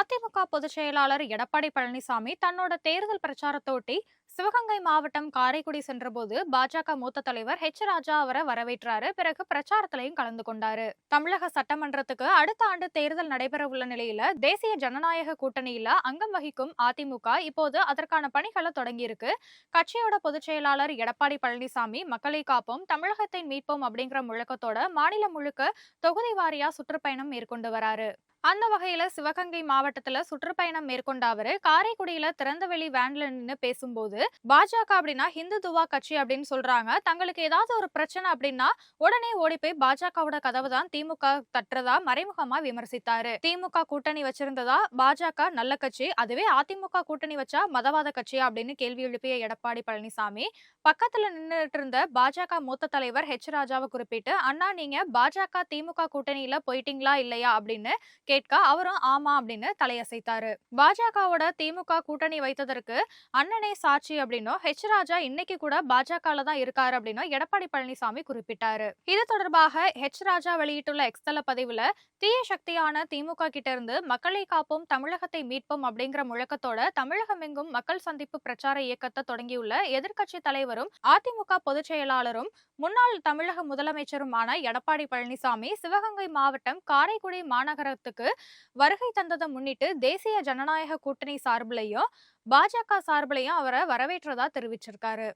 அதிமுக பொதுச் செயலாளர் எடப்பாடி பழனிசாமி தன்னோட தேர்தல் பிரச்சாரத்தொட்டி சிவகங்கை மாவட்டம் காரைக்குடி சென்றபோது பாஜக மூத்த தலைவர் ராஜா அவரை வரவேற்றாரு. பிறகு பிரச்சாரத்திலையும் கலந்து கொண்டாரு. தமிழக சட்டமன்றத்துக்கு அடுத்த ஆண்டு தேர்தல் நடைபெறவுள்ள நிலையில தேசிய ஜனநாயக கூட்டணியில அங்கம் வகிக்கும் அதிமுக இப்போது அதற்கான பணிகளை தொடங்கியிருக்கு. கட்சியோட பொதுச் செயலாளர் எடப்பாடி பழனிசாமி மக்களை காப்போம், தமிழகத்தை மீட்போம் அப்படிங்கிற முழக்கத்தோட மாநிலம் முழுக்க தொகுதி வாரியா சுற்றுப்பயணம் மேற்கொண்டு வராரு. அந்த வகையில சிவகங்கை மாவட்டத்துல சுற்றுப்பயணம் மேற்கொண்ட அவரு காரைக்குடியில திறந்தவெளி வேன்ல நின்னு பேசும்போது, பாஜக அப்படின்னா ஹிந்துத்துவா கட்சி அப்படின்னு சொல்றாங்க, தங்களுக்கு ஏதாவது ஒரு பிரச்சனை அப்படின்னா உடனே ஓடி போய் பாஜகவோட கதவு தான் திமுக தட்டுறதா மறைமுகமா விமர்சித்தாரு. திமுக கூட்டணி வச்சிருந்ததா பாஜக நல்ல கட்சி, அதுவே அதிமுக கூட்டணி வச்சா மதவாத கட்சியா அப்படின்னு கேள்வி எழுப்பிய எடப்பாடி பழனிசாமி பக்கத்துல நின்னுட்டு இருந்த பாஜக மூத்த தலைவர் ராஜாவை குறிப்பிட்டு, அண்ணா நீங்க பாஜக திமுக கூட்டணியில போயிட்டீங்களா இல்லையா அப்படின்னு கேட்க அவரும் ஆமா அப்படின்னு தலையசைத்தாரு. பாஜகவோட திமுக கூட்டணி வைத்ததற்கு அண்ணனே சாட்சி அப்படின்னும் ராஜா இன்னைக்கு கூட பாஜக தான் இருக்காரு அப்படின்னு எடப்பாடி பழனிசாமி குறிப்பிட்டாரு. இது தொடர்பாக ராஜா வெளியிட்டுள்ள எக்ஸ்தல பதிவுல தீய சக்தியான திமுக கிட்ட இருந்து மக்களை காப்போம், தமிழகத்தை மீட்போம் அப்படிங்கிற முழக்கத்தோட தமிழகம் எங்கும் மக்கள் சந்திப்பு பிரச்சார இயக்கத்தை தொடங்கியுள்ள எதிர்க்கட்சி தலைவரும் அதிமுக பொதுச் செயலாளரும் முன்னாள் தமிழக முதலமைச்சருமான எடப்பாடி பழனிசாமி சிவகங்கை மாவட்டம் காரைக்குடி மாநகரத்துக்கு வருகை தந்ததை முன்னிட்டு தேசிய ஜனநாயக கூட்டணி சார்பிலையும் பாஜக சார்பிலையும் அவரை வரவேற்றதா தெரிவிச்சிருக்காரு.